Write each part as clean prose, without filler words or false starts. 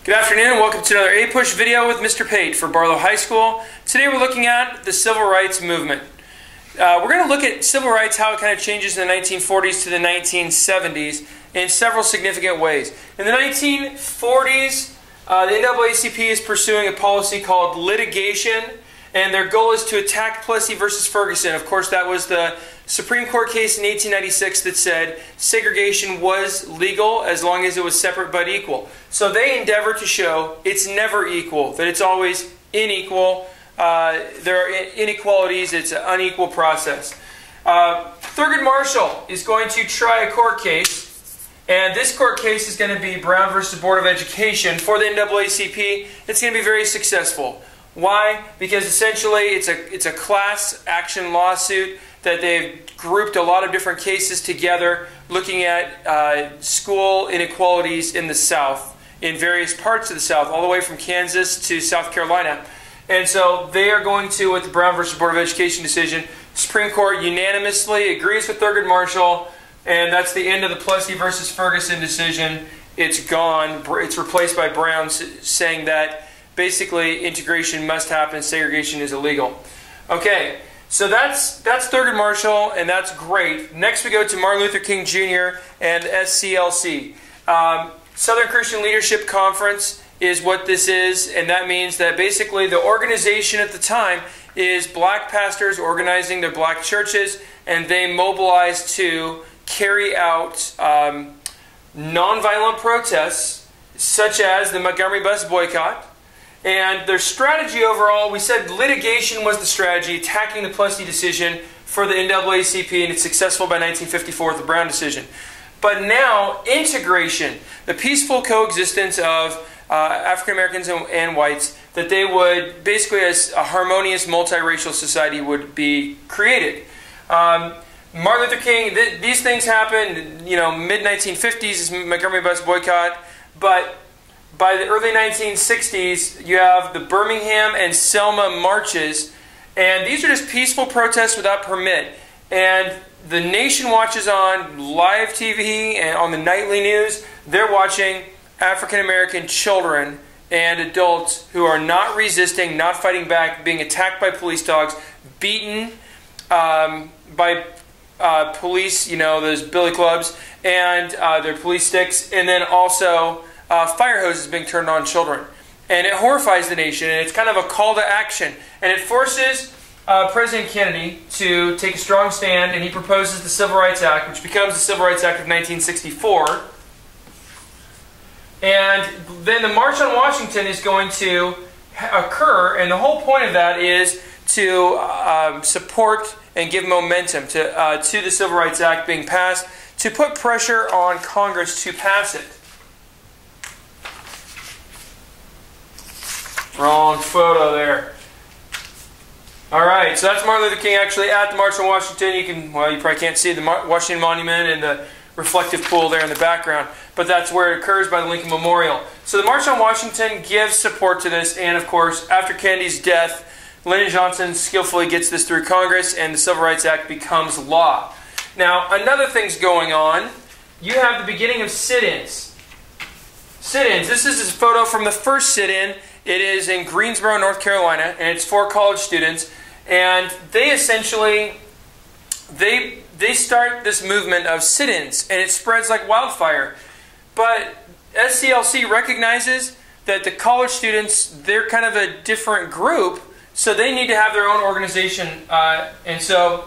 Good afternoon and welcome to another A-Push video with Mr. Pate for Barlow High School. Today we're looking at the Civil Rights Movement. We're going to look at civil rights, how it kind of changes in the 1940s to the 1970s in several significant ways. In the 1940s, the NAACP is pursuing a policy called litigation, and their goal is to attack Plessy versus Ferguson. Of course, that was the Supreme Court case in 1896 that said segregation was legal as long as it was separate but equal. So they endeavor to show it's never equal, that it's always unequal. There are inequalities, it's an unequal process. Thurgood Marshall is going to try a court case, and this court case is going to be Brown versus Board of Education for the NAACP. It's going to be very successful. Why? Because essentially it's a class action lawsuit that they've grouped a lot of different cases together looking at school inequalities in the South, in various parts of the South, all the way from Kansas to South Carolina. And so they are going to, with the Brown versus Board of Education decision, Supreme Court unanimously agrees with Thurgood Marshall, and that's the end of the Plessy versus Ferguson decision. It's gone. It's replaced by Brown saying that basically integration must happen, segregation is illegal. Okay, so that's Thurgood Marshall, and that's great. Next we go to Martin Luther King Jr. and SCLC. Southern Christian Leadership Conference is what this is, and that means that basically the organization at the time is black pastors organizing their black churches, and they mobilize to carry out nonviolent protests such as the Montgomery bus boycott. And their strategy overall, we said litigation was the strategy, attacking the Plessy decision for the NAACP, and it's successful by 1954 with the Brown decision. But now, integration, the peaceful coexistence of African Americans and whites, that they would, basically as a harmonious multiracial society would be created. Martin Luther King, these things happened, mid-1950s is Montgomery bus boycott, but by the early 1960s, you have the Birmingham and Selma marches, and these are just peaceful protests without permit. And the nation watches on live TV and on the nightly news. They're watching African American children and adults who are not resisting, not fighting back, being attacked by police dogs, beaten by police, those billy clubs, and their police sticks, and then also fire hoses being turned on children. And it horrifies the nation, and it's kind of a call to action. And it forces President Kennedy to take a strong stand, and he proposes the Civil Rights Act, which becomes the Civil Rights Act of 1964. And then the March on Washington is going to occur, and the whole point of that is to support and give momentum to the Civil Rights Act being passed, to put pressure on Congress to pass it. Wrong photo there. Alright, so that's Martin Luther King actually at the March on Washington. You probably can't see the Washington Monument and the reflective pool there in the background, but that's where it occurs by the Lincoln Memorial. So the March on Washington gives support to this, and of course, after Kennedy's death, Lyndon Johnson skillfully gets this through Congress, and the Civil Rights Act becomes law. Now, another thing's going on. You have the beginning of sit-ins. Sit-ins. This is a photo from the first sit-in. It is in Greensboro, North Carolina, and it's for college students. And they essentially, they start this movement of sit-ins, and it spreads like wildfire. But SCLC recognizes that the college students, they're kind of a different group, so they need to have their own organization. And so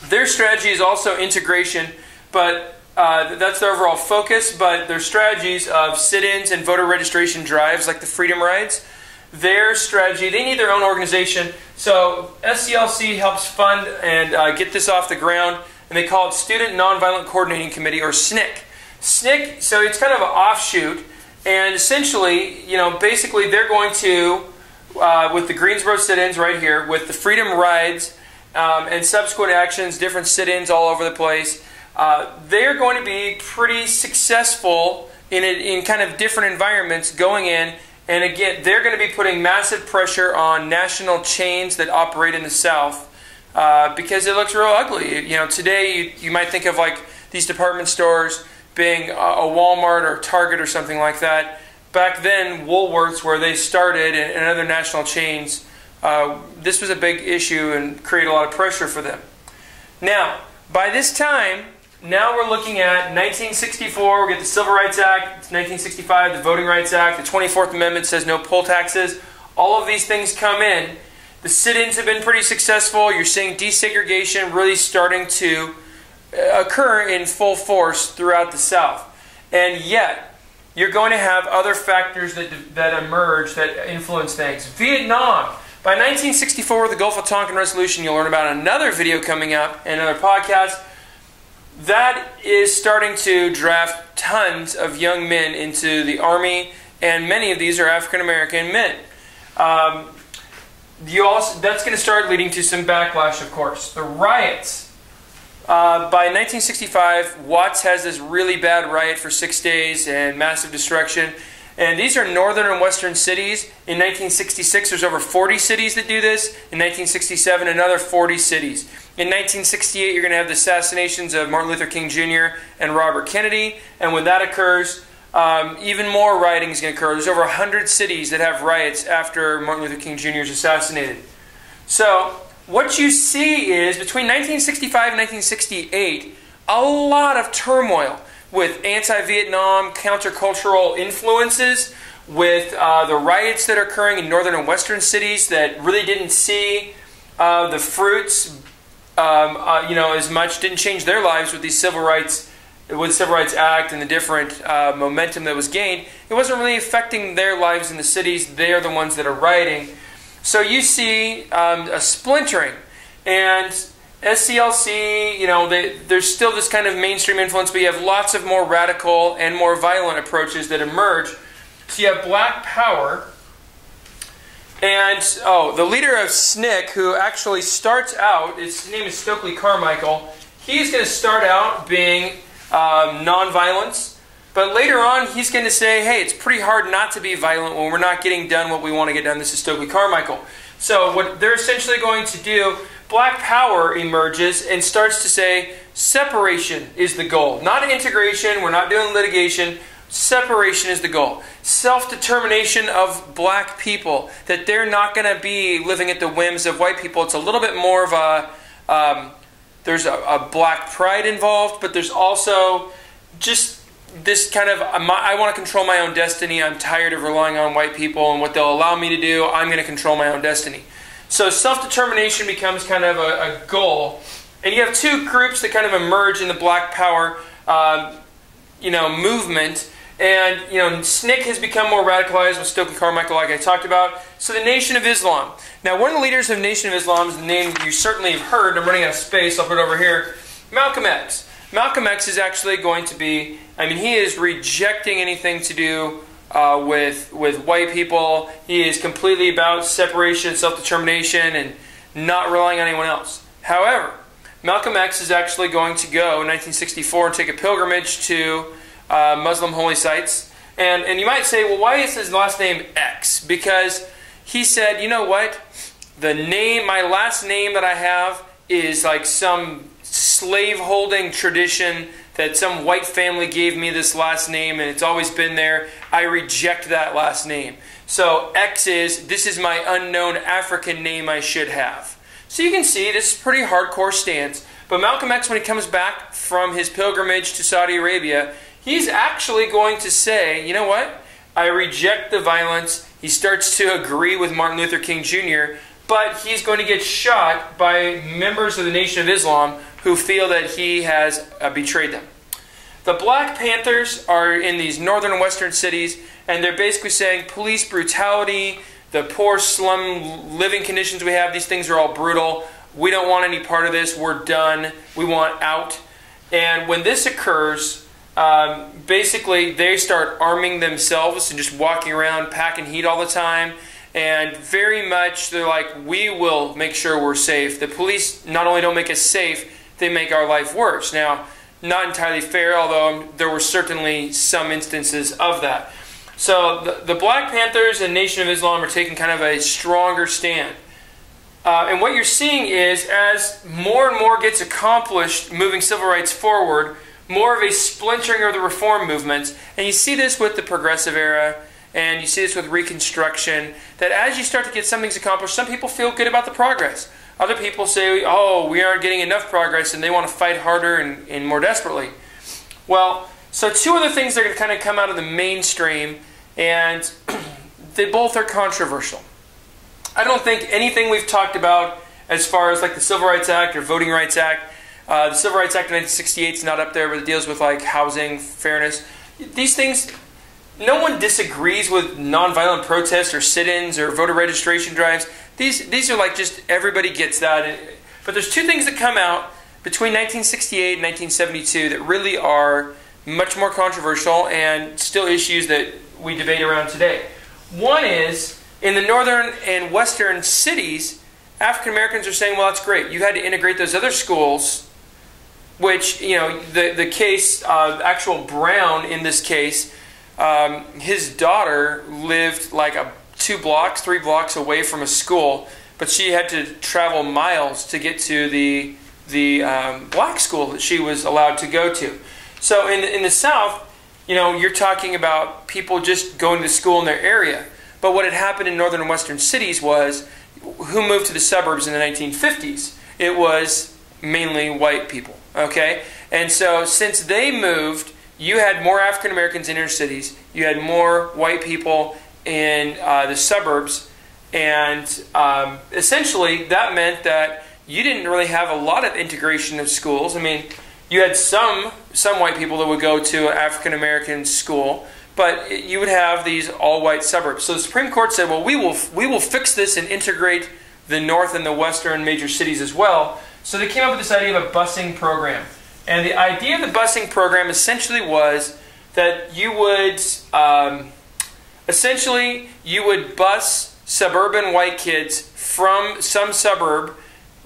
their strategy is also integration, but that's their overall focus. But their strategies of sit-ins and voter registration drives, like the Freedom Rides, their strategy, they need their own organization. So SCLC helps fund and get this off the ground, and they call it Student Nonviolent Coordinating Committee, or SNCC. SNCC, so it's kind of an offshoot, and essentially, basically they're going to, with the Greensboro sit-ins right here, with the Freedom Rides and subsequent actions, different sit-ins all over the place, they're going to be pretty successful in kind of different environments going in. And again, they're going to be putting massive pressure on national chains that operate in the South because it looks real ugly. Today you might think of like these department stores being a Walmart or Target or something like that. back then, Woolworths, where they started, and other national chains, this was a big issue and created a lot of pressure for them. Now, by this time, now we're looking at 1964, we get the Civil Rights Act, it's 1965, the Voting Rights Act, the 24th Amendment says no poll taxes. All of these things come in. The sit-ins have been pretty successful. You're seeing desegregation really starting to occur in full force throughout the South. And yet, you're going to have other factors that emerge that influence things. Vietnam. By 1964, the Gulf of Tonkin Resolution, you'll learn about another video coming up and another podcast. That is starting to draft tons of young men into the Army, and many of these are African American men. That's going to start leading to some backlash, of course. The riots. By 1965, Watts has this really bad riot for 6 days and massive destruction. And these are northern and western cities. In 1966, there's over 40 cities that do this. In 1967, another 40 cities. In 1968, you're going to have the assassinations of Martin Luther King Jr. and Robert Kennedy. And when that occurs, even more rioting is going to occur. There's over 100 cities that have riots after Martin Luther King Jr. is assassinated. So, what you see is, between 1965 and 1968, a lot of turmoil with anti-Vietnam countercultural influences, with the riots that are occurring in northern and western cities that really didn't see the fruits, as much, didn't change their lives with these civil rights, with the Civil Rights Act and the different momentum that was gained. It wasn't really affecting their lives in the cities. They are the ones that are rioting. So you see a splintering, and SCLC, there's still this kind of mainstream influence, but you have lots of more radical and more violent approaches that emerge. So you have Black Power, and the leader of SNCC, who actually starts out, his name is Stokely Carmichael, he's going to start out being non-violence, but later on he's going to say, hey, it's pretty hard not to be violent when we're not getting done what we want to get done. This is Stokely Carmichael. So what they're essentially going to do, Black Power emerges and starts to say separation is the goal. Not integration, we're not doing litigation. Separation is the goal. Self-determination of black people, that they're not going to be living at the whims of white people. It's a little bit more of a, there's a black pride involved, but there's also just this kind of, I want to control my own destiny. I'm tired of relying on white people and what they'll allow me to do. I'm going to control my own destiny. So self-determination becomes kind of a goal. And you have two groups that kind of emerge in the Black Power movement. And SNCC has become more radicalized with Stokely Carmichael, like I talked about. So the Nation of Islam. Now, one of the leaders of Nation of Islam is the name you certainly have heard. I'm running out of space. I'll put it over here. Malcolm X. Malcolm X is actually going to be, he is rejecting anything to do with white people. He is completely about separation, self-determination, and not relying on anyone else. However, Malcolm X is actually going to go in 1964 and take a pilgrimage to Muslim holy sites. And you might say, well, why is his last name X? Because he said, you know what? My last name that I have is like some slave-holding tradition that some white family gave me this last name, and it's always been there. I reject that last name. So X this is my unknown African name I should have. So you can see this is a pretty hardcore stance. But Malcolm X, when he comes back from his pilgrimage to Saudi Arabia, he's actually going to say, you know what? I reject the violence. He starts to agree with Martin Luther King Jr., but he's going to get shot by members of the Nation of Islam who feel that he has betrayed them. The Black Panthers are in these northern and western cities, and they're basically saying police brutality, the poor slum living conditions we have, these things are all brutal. We don't want any part of this. We're done. We want out. And when this occurs, basically they start arming themselves and just walking around packing heat all the time. And very much they're like, we will make sure we're safe. The police not only don't make us safe, they make our life worse. Now, not entirely fair, although there were certainly some instances of that. So the Black Panthers and Nation of Islam are taking kind of a stronger stand. And what you're seeing is, as more and more gets accomplished moving civil rights forward, more of a splintering of the reform movements. And you see this with the Progressive Era and you see this with Reconstruction, that as you start to get some things accomplished, some people feel good about the progress. Other people say, oh, we aren't getting enough progress, and they want to fight harder and more desperately. Well, so two other things that are going to kind of come out of the mainstream, and they both are controversial. I don't think anything we've talked about as far as like the Civil Rights Act or Voting Rights Act, the Civil Rights Act of 1968 is not up there, but it deals with like housing, fairness. These things, no one disagrees with nonviolent protests or sit-ins or voter registration drives. These are like just everybody gets that. But there's two things that come out between 1968 and 1972 that really are much more controversial and still issues that we debate around today. One is, in the northern and western cities, African Americans are saying, well, that's great. You had to integrate those other schools, which, you know, the case, actual Brown in this case, his daughter lived like 3 blocks away from a school, but she had to travel miles to get to the black school that she was allowed to go to. So in the South, you know, you're talking about people just going to school in their area. But what had happened in northern and western cities was, who moved to the suburbs in the 1950s? It was mainly white people, okay? And so since they moved, you had more African Americans in inner cities, you had more white people in the suburbs, and essentially that meant that you didn't really have a lot of integration of schools. I mean, you had some white people that would go to an African American school, but you would have these all-white suburbs. So the Supreme Court said, well, we will fix this and integrate the north and the western major cities as well. So they came up with this idea of a busing program. And the idea of the busing program essentially was that you would bus suburban white kids from some suburb,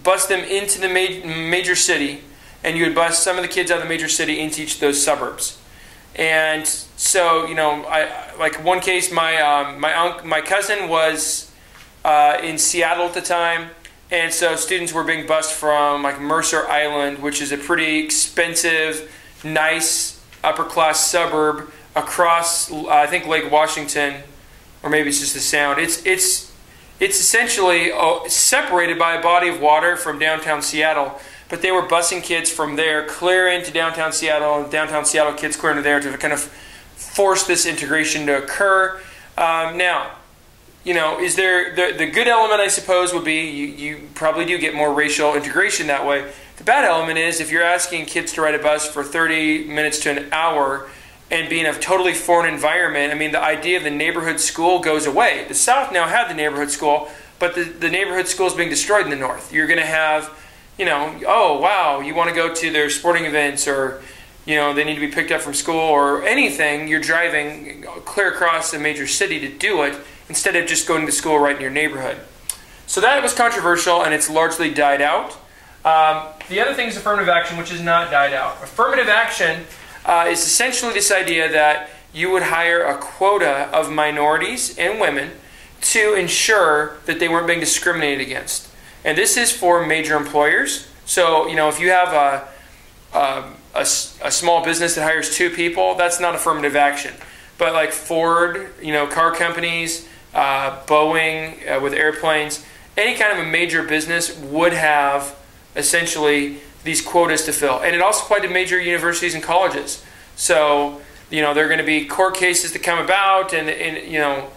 bus them into the major city, and you would bus some of the kids out of the major city into each of those suburbs. And so, you know, like one case, my cousin was in Seattle at the time, and so students were being bused from like Mercer Island, which is a pretty expensive, nice upper class suburb across, I think, Lake Washington, or maybe it's just the Sound. It's essentially separated by a body of water from downtown Seattle. But they were busing kids from there clear into downtown Seattle, and downtown Seattle kids clear into there to kind of force this integration to occur. Now, you know, is there the good element, I suppose, would be you probably do get more racial integration that way. The bad element is if you're asking kids to ride a bus for 30 minutes to an hour and be in a totally foreign environment, I mean, the idea of the neighborhood school goes away. The South now had the neighborhood school, but the neighborhood school is being destroyed in the North. You're going to have, you know, oh, wow, you want to go to their sporting events, or, you know, they need to be picked up from school or anything, you're driving clear across a major city to do it instead of just going to school right in your neighborhood. So that was controversial, and it's largely died out. The other thing is affirmative action, which has not died out. Affirmative action is essentially this idea that you would hire a quota of minorities and women to ensure that they weren't being discriminated against. And this is for major employers. So, you know, if you have a small business that hires 2 people, that's not affirmative action. But like Ford, you know, car companies, Boeing with airplanes, any kind of a major business would have essentially these quotas to fill. And it also applied to major universities and colleges. So, you know, there are going to be court cases that come about, and you know,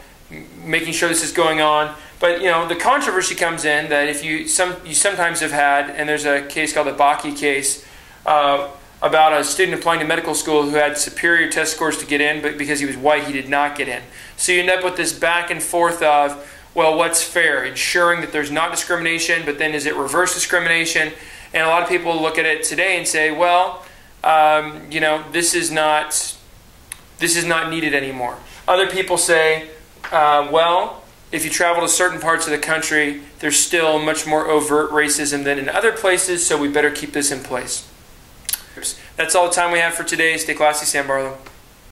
making sure this is going on. But, you know, the controversy comes in that if you sometimes have had, and there's a case called the Bakke case, about a student applying to medical school who had superior test scores to get in, but because he was white, he did not get in. So you end up with this back and forth of, well, what's fair? Ensuring that there's not discrimination, but then is it reverse discrimination? And a lot of people look at it today and say, well, you know, this is not needed anymore. Other people say, well, if you travel to certain parts of the country, there's still much more overt racism than in other places, so we better keep this in place. That's all the time we have for today. Stay classy, Sam Barlow.